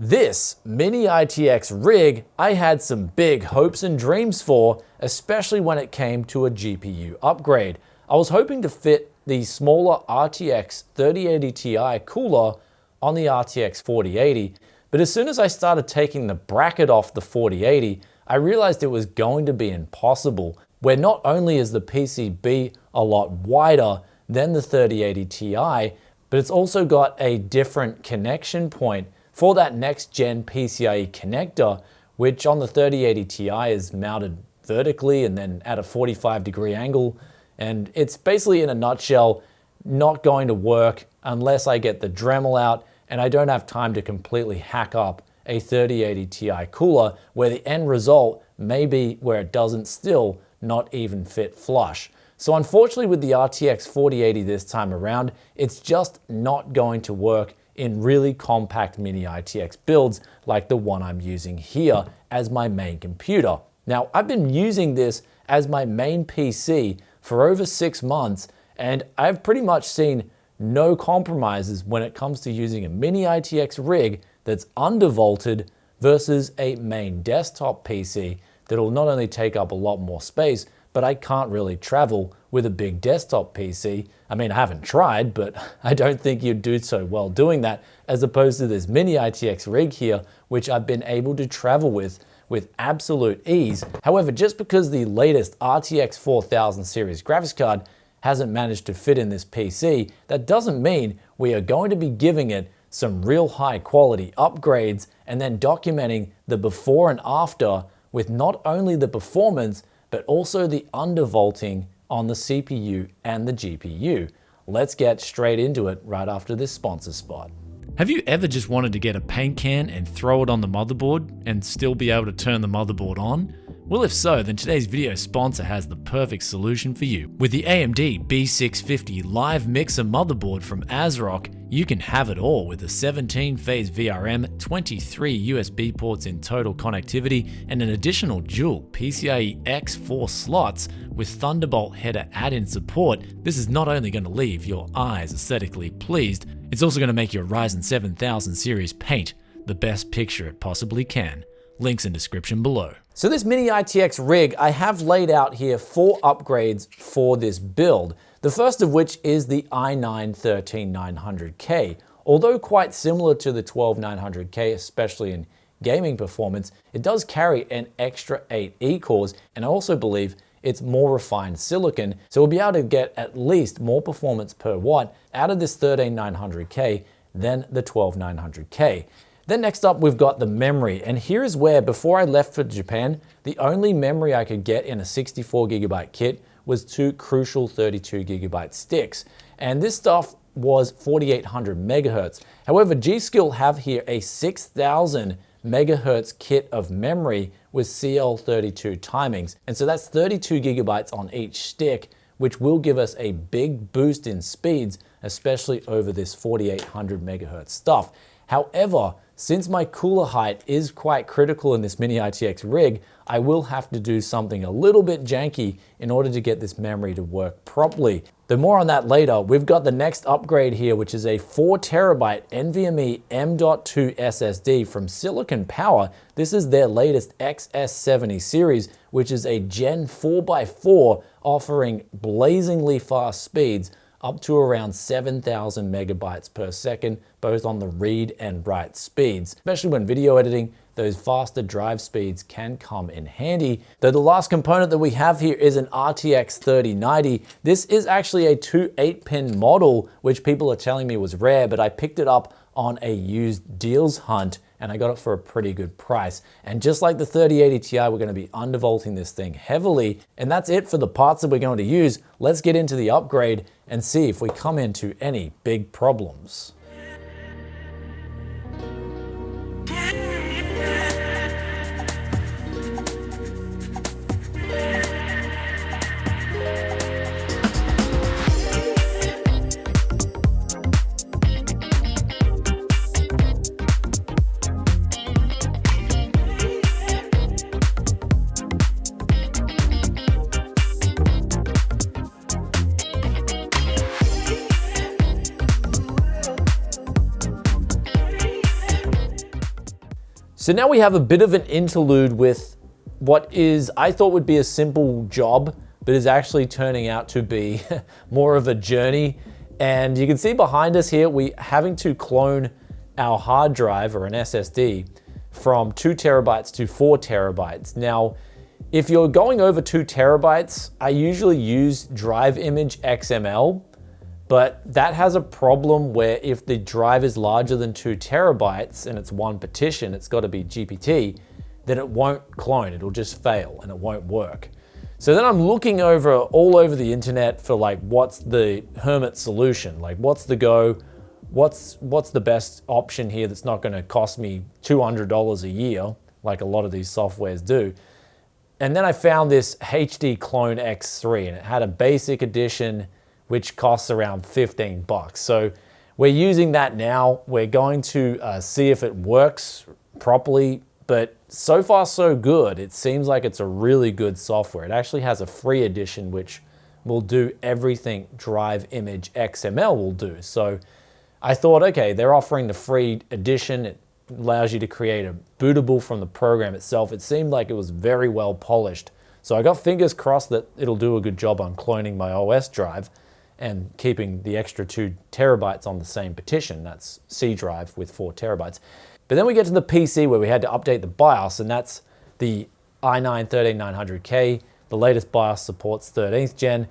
This Mini ITX rig I had some big hopes and dreams for, especially when it came to a GPU upgrade. I was hoping to fit the smaller RTX 3080 Ti cooler on the RTX 4080, but as soon as I started taking the bracket off the 4080, I realized it was going to be impossible, where not only is the PCB a lot wider than the 3080 Ti, but it's also got a different connection point for that next gen PCIe connector, which on the 3080 Ti is mounted vertically and then at a 45-degree angle. And it's basically, in a nutshell, not going to work unless I get the Dremel out and I don't have time to completely hack up a 3080 Ti cooler, where the end result may be where it doesn't still not even fit flush. So unfortunately with the RTX 4080 this time around, it's just not going to work in really compact Mini ITX builds like the one I'm using here as my main computer. Now, I've been using this as my main PC for over 6 months, and I've pretty much seen no compromises when it comes to using a Mini ITX rig that's undervolted versus a main desktop PC that'll not only take up a lot more space, but I can't really travel with a big desktop PC. I mean, I haven't tried, but I don't think you'd do so well doing that, as opposed to this Mini ITX rig here, which I've been able to travel with absolute ease. However, just because the latest RTX 4000 series graphics card hasn't managed to fit in this PC, that doesn't mean we are going to be giving it some real high quality upgrades and then documenting the before and after with not only the performance, but also the undervolting on the CPU and the GPU. Let's get straight into it right after this sponsor spot. Have you ever just wanted to get a paint can and throw it on the motherboard and still be able to turn the motherboard on? Well, if so, then today's video sponsor has the perfect solution for you. With the AMD B650 Live Mixer motherboard from ASRock, you can have it all with a 17-phase VRM, 23 USB ports in total connectivity, and an additional dual PCIe X4 slots with Thunderbolt header add-in support. This is not only going to leave your eyes aesthetically pleased, it's also going to make your Ryzen 7000 series paint the best picture it possibly can. Links in description below. So this Mini ITX rig, I have laid out here 4 upgrades for this build. The first of which is the i9-13900K. Although quite similar to the 12900K, especially in gaming performance, it does carry an extra 8 E-cores, and I also believe it's more refined silicon, so we'll be able to get at least more performance per watt out of this 13900K than the 12900K. Then next up, we've got the memory, and here is where, before I left for Japan, the only memory I could get in a 64GB kit was 2 crucial 32GB sticks, and this stuff was 4800 megahertz. However, G.Skill have here a 6000 megahertz kit of memory with CL32 timings, and so that's 32GB on each stick, which will give us a big boost in speeds, especially over this 4800 megahertz stuff. However, since my cooler height is quite critical in this Mini ITX rig, I will have to do something a little bit janky in order to get this memory to work properly. Though more on that later. We've got the next upgrade here, which is a 4TB NVMe M.2 SSD from Silicon Power. This is their latest XS70 series, which is a Gen 4x4 offering blazingly fast speeds up to around 7,000 megabytes per second, both on the read and write speeds. Especially when video editing, those faster drive speeds can come in handy. Though the last component that we have here is an RTX 3090. This is actually a 2 8-pin model, which people are telling me was rare, but I picked it up on a used deals hunt, and I got it for a pretty good price. And just like the 3080 Ti, we're going to be undervolting this thing heavily. And that's it for the parts that we're going to use. Let's get into the upgrade and see if we come into any big problems. So now we have a bit of an interlude with what is, I thought would be a simple job, but is actually turning out to be more of a journey. And you can see behind us here, we having to clone our hard drive or an SSD from 2 terabytes to 4 terabytes. Now, if you're going over 2 terabytes, I usually use drive image XML, but that has a problem where if the drive is larger than 2 terabytes and it's one partition, it's got to be GPT, then it won't clone, it'll just fail and it won't work. So then I'm looking all over the internet for like, what's the hermit solution? Like, what's the go? What's the best option here that's not gonna cost me $200 a year, like a lot of these softwares do? And then I found this HD Clone X3, and it had a basic edition, which costs around 15 bucks. So we're using that now. We're going to see if it works properly, but so far so good. It seems like it's a really good software. It actually has a free edition, which will do everything Drive Image XML will do. So I thought, okay, they're offering the free edition. It allows you to create a bootable from the program itself. It seemed like it was very well polished. So I got fingers crossed that it'll do a good job on cloning my OS drive and keeping the extra 2 terabytes on the same partition. That's C drive with 4 terabytes. But then we get to the PC where we had to update the BIOS, and that's the i9-13900K. The latest BIOS supports 13th gen.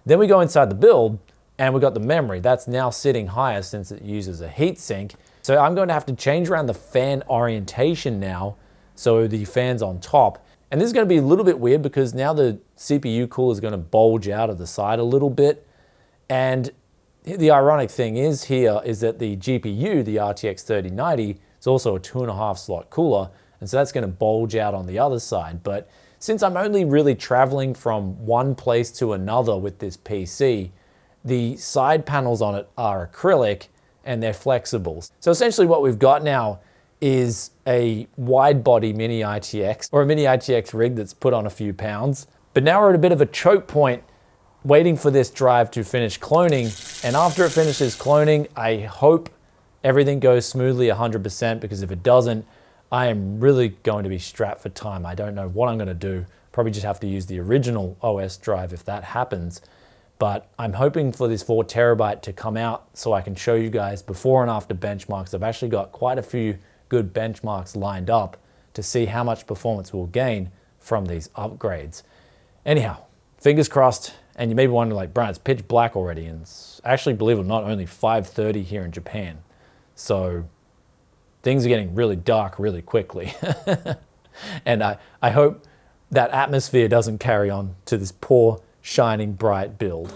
Then we go inside the build, and we got the memory. That's now sitting higher since it uses a heatsink. So I'm going to have to change around the fan orientation now, so the fan's on top. And this is going to be a little bit weird because now the CPU cooler is going to bulge out of the side a little bit. And the ironic thing is here is that the GPU, the RTX 3090, is also a 2.5 slot cooler. And so that's going to bulge out on the other side. But since I'm only really traveling from one place to another with this PC, the side panels on it are acrylic and they're flexible. So essentially what we've got now is a WideBody MINI ITX, or a MINI ITX rig that's put on a few pounds. But now we're at a bit of a choke point waiting for this drive to finish cloning. And after it finishes cloning, I hope everything goes smoothly 100%, because if it doesn't, I am really going to be strapped for time. I don't know what I'm going to do. Probably just have to use the original OS drive if that happens. But I'm hoping for this 4 terabyte to come out so I can show you guys before and after benchmarks. I've actually got quite a few good benchmarks lined up to see how much performance we'll gain from these upgrades. Anyhow, fingers crossed. And you may be wondering, like, Brian, it's pitch black already, and it's actually, believe it or not, only 5:30 here in Japan. So things are getting really dark really quickly. And I hope that atmosphere doesn't carry on to this poor, shining, bright build.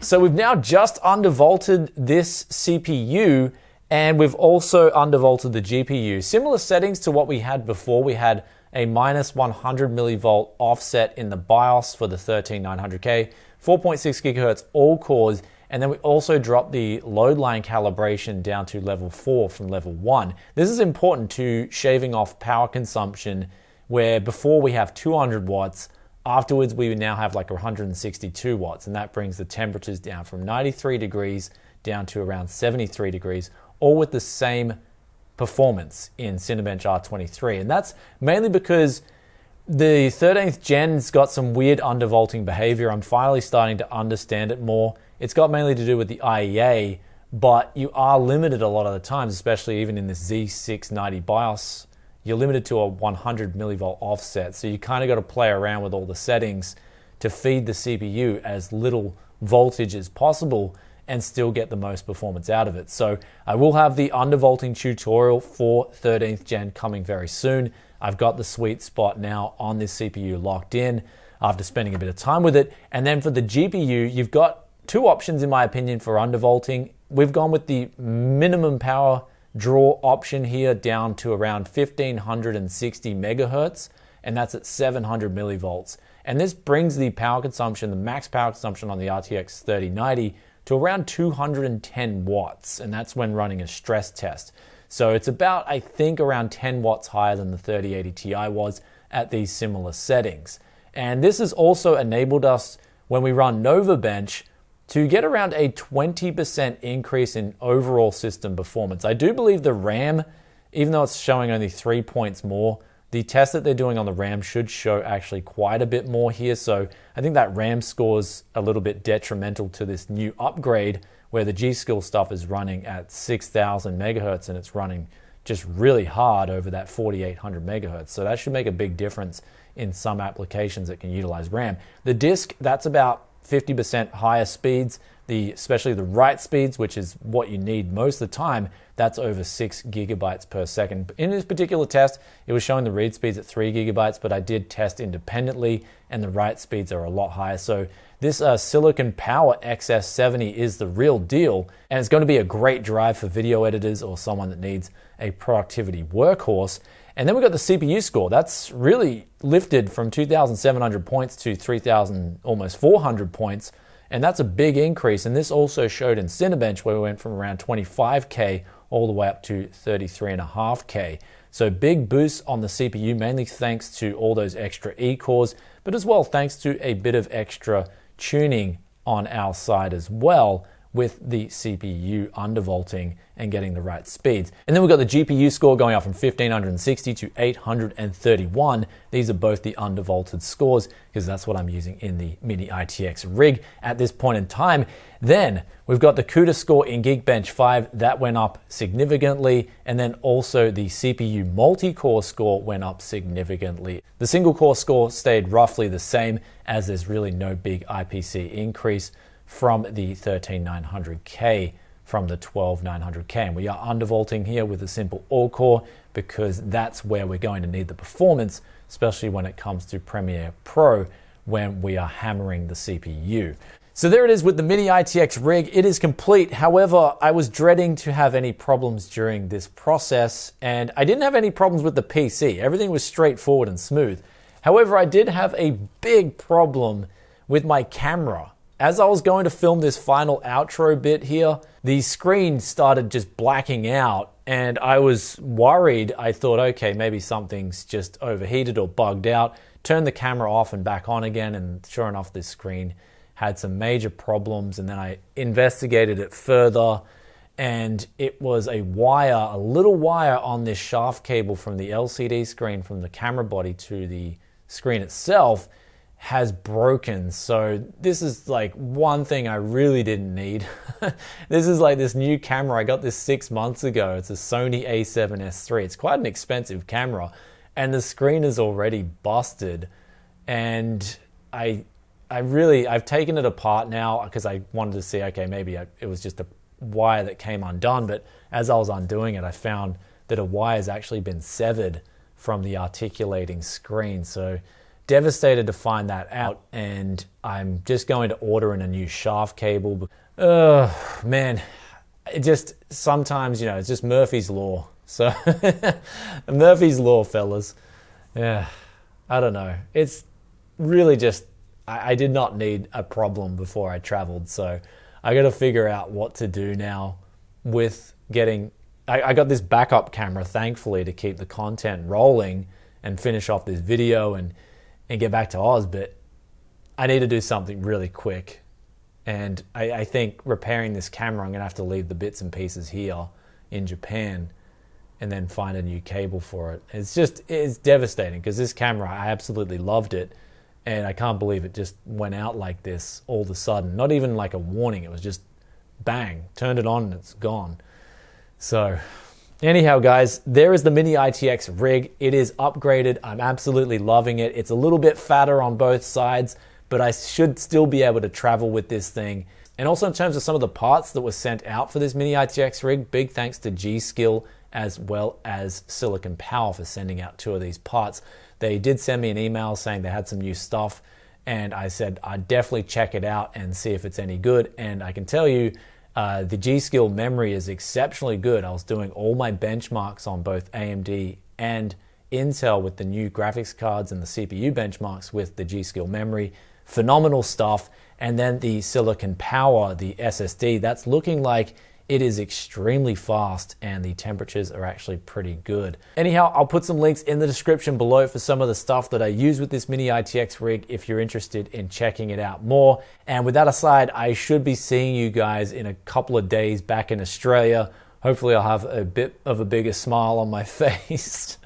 So we've now just undervolted this CPU, and we've also undervolted the GPU. Similar settings to what we had before. We had a minus 100 millivolt offset in the BIOS for the 13900K, 4.6 gigahertz all cores, and then we also dropped the load line calibration down to level 4 from level 1. This is important to shaving off power consumption, where before we have 200 watts, afterwards we now have like 162 watts, and that brings the temperatures down from 93 degrees down to around 73 degrees, all with the same performance in Cinebench R23. And that's mainly because the 13th gen's got some weird undervolting behavior. I'm finally starting to understand it more. It's got mainly to do with the IEA, but you are limited a lot of the times, especially even in this Z690 BIOS. You're limited to a 100 millivolt offset. So you kind of got to play around with all the settings to feed the CPU as little voltage as possible and still get the most performance out of it. So I will have the undervolting tutorial for 13th gen coming very soon. I've got the sweet spot now on this CPU locked in after spending a bit of time with it. And then for the GPU, you've got two options in my opinion for undervolting. We've gone with the minimum power draw option here down to around 1560 megahertz, and that's at 700 millivolts. And this brings the power consumption, the max power consumption on the RTX 3090 to around 210 watts, and that's when running a stress test. So it's about, I think, around 10 watts higher than the 3080 Ti was at these similar settings. And this has also enabled us, when we run Novabench, to get around a 20% increase in overall system performance. I do believe the RAM, even though it's showing only 3 points more, the test that they're doing on the RAM should show actually quite a bit more here. So I think that RAM score's a little bit detrimental to this new upgrade, where the G.Skill stuff is running at 6,000 megahertz and it's running just really hard over that 4,800 megahertz. So that should make a big difference in some applications that can utilize RAM. The disk, that's about 50% higher speeds, especially the write speeds, which is what you need most of the time. That's over 6 gigabytes per second. In this particular test, it was showing the read speeds at 3 gigabytes, but I did test independently and the write speeds are a lot higher. So this Silicon Power XS70 is the real deal, and it's going to be a great drive for video editors or someone that needs a productivity workhorse. And then we got the CPU score. That's really lifted from 2,700 points to 3,000, almost 400 points. And that's a big increase. And this also showed in Cinebench, where we went from around 25K all the way up to 33.5K. So big boost on the CPU, mainly thanks to all those extra E-cores, but as well thanks to a bit of extra tuning on our side as well, with the CPU undervolting and getting the right speeds. And then we've got the GPU score going up from 1560 to 831. These are both the undervolted scores, because that's what I'm using in the Mini ITX rig at this point in time. Then we've got the CUDA score in Geekbench 5, that went up significantly, and then also the CPU multi-core score went up significantly. The single core score stayed roughly the same, as there's really no big IPC increase from the 13,900K from the 12,900K. And we are undervolting here with a simple all core, because that's where we're going to need the performance, especially when it comes to Premiere Pro, when we are hammering the CPU. So there it is with the Mini ITX rig. It is complete. However, I was dreading to have any problems during this process, and I didn't have any problems with the PC. Everything was straightforward and smooth. However, I did have a big problem with my camera. As I was going to film this final outro bit here, the screen started just blacking out, and I was worried. I thought, okay, maybe something's just overheated or bugged out. Turned the camera off and back on again, and sure enough, this screen had some major problems. And then I investigated it further, and it was a little wire on this shaft cable from the LCD screen, from the camera body to the screen itself, has broken. So this is like one thing I really didn't need. This is like this new camera. I got this 6 months ago. It's a Sony a7S III. It's quite an expensive camera, and the screen is already busted. And I've taken it apart now, because I wanted to see, okay, maybe it was just a wire that came undone. But as I was undoing it, I found that a wire has actually been severed from the articulating screen. So devastated to find that out, and I'm just going to order in a new shaft cable. Man, it just sometimes, it's just Murphy's Law. So Murphy's Law, fellas. Yeah, I don't know. It's really just, I did not need a problem before I traveled, so I got to figure out what to do now with getting, I got this backup camera, thankfully, to keep the content rolling and finish off this video and get back to Oz, but I need to do something really quick. And I think repairing this camera, I'm gonna have to leave the bits and pieces here in Japan and then find a new cable for it. It's devastating, because this camera, I absolutely loved it, and I can't believe it just went out like this all of a sudden. Not even like a warning, it was just bang, turned it on and it's gone. So anyhow, guys, there is the Mini ITX rig. It is upgraded. I'm absolutely loving it. It's a little bit fatter on both sides, but I should still be able to travel with this thing. And also in terms of some of the parts that were sent out for this Mini ITX rig, big thanks to G.Skill as well as Silicon Power for sending out 2 of these parts. They did send me an email saying they had some new stuff, and I said I'd definitely check it out and see if it's any good. And I can tell you, the G.Skill memory is exceptionally good. I was doing all my benchmarks on both AMD and Intel with the new graphics cards, and the CPU benchmarks with the G.Skill memory. Phenomenal stuff. And then the Silicon Power, the SSD, that's looking like it is extremely fast and the temperatures are actually pretty good. Anyhow, I'll put some links in the description below for some of the stuff that I use with this Mini ITX rig if you're interested in checking it out more. And with that aside, I should be seeing you guys in a couple of days back in Australia. Hopefully I'll have a bit of a bigger smile on my face.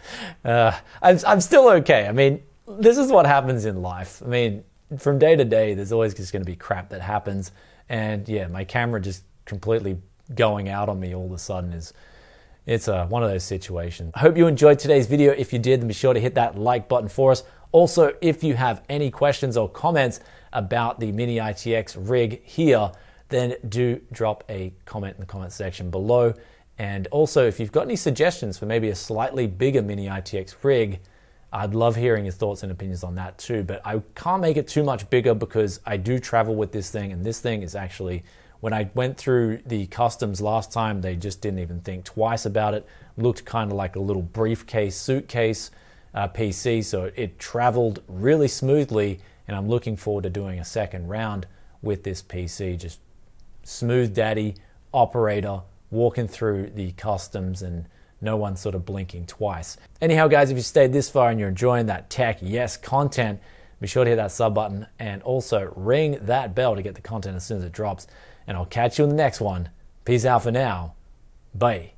I'm still okay. I mean, this is what happens in life. I mean, from day to day, there's always just going to be crap that happens. And yeah, my camera just completely going out on me all of a sudden it's one of those situations. I hope you enjoyed today's video. If you did, then be sure to hit that like button for us. Also, if you have any questions or comments about the Mini ITX rig here, then do drop a comment in the comment section below. And also, if you've got any suggestions for maybe a slightly bigger Mini ITX rig, I'd love hearing your thoughts and opinions on that too. But I can't make it too much bigger because I do travel with this thing, and this thing is actually, when I went through the customs last time, they just didn't even think twice about it. Looked kind of like a little briefcase, suitcase PC, so it traveled really smoothly, and I'm looking forward to doing a second round with this PC. Just smooth daddy operator walking through the customs and no one sort of blinking twice. Anyhow, guys, if you stayed this far and you're enjoying that tech yes content, be sure to hit that sub button and also ring that bell to get the content as soon as it drops. And I'll catch you in the next one. Peace out for now. Bye.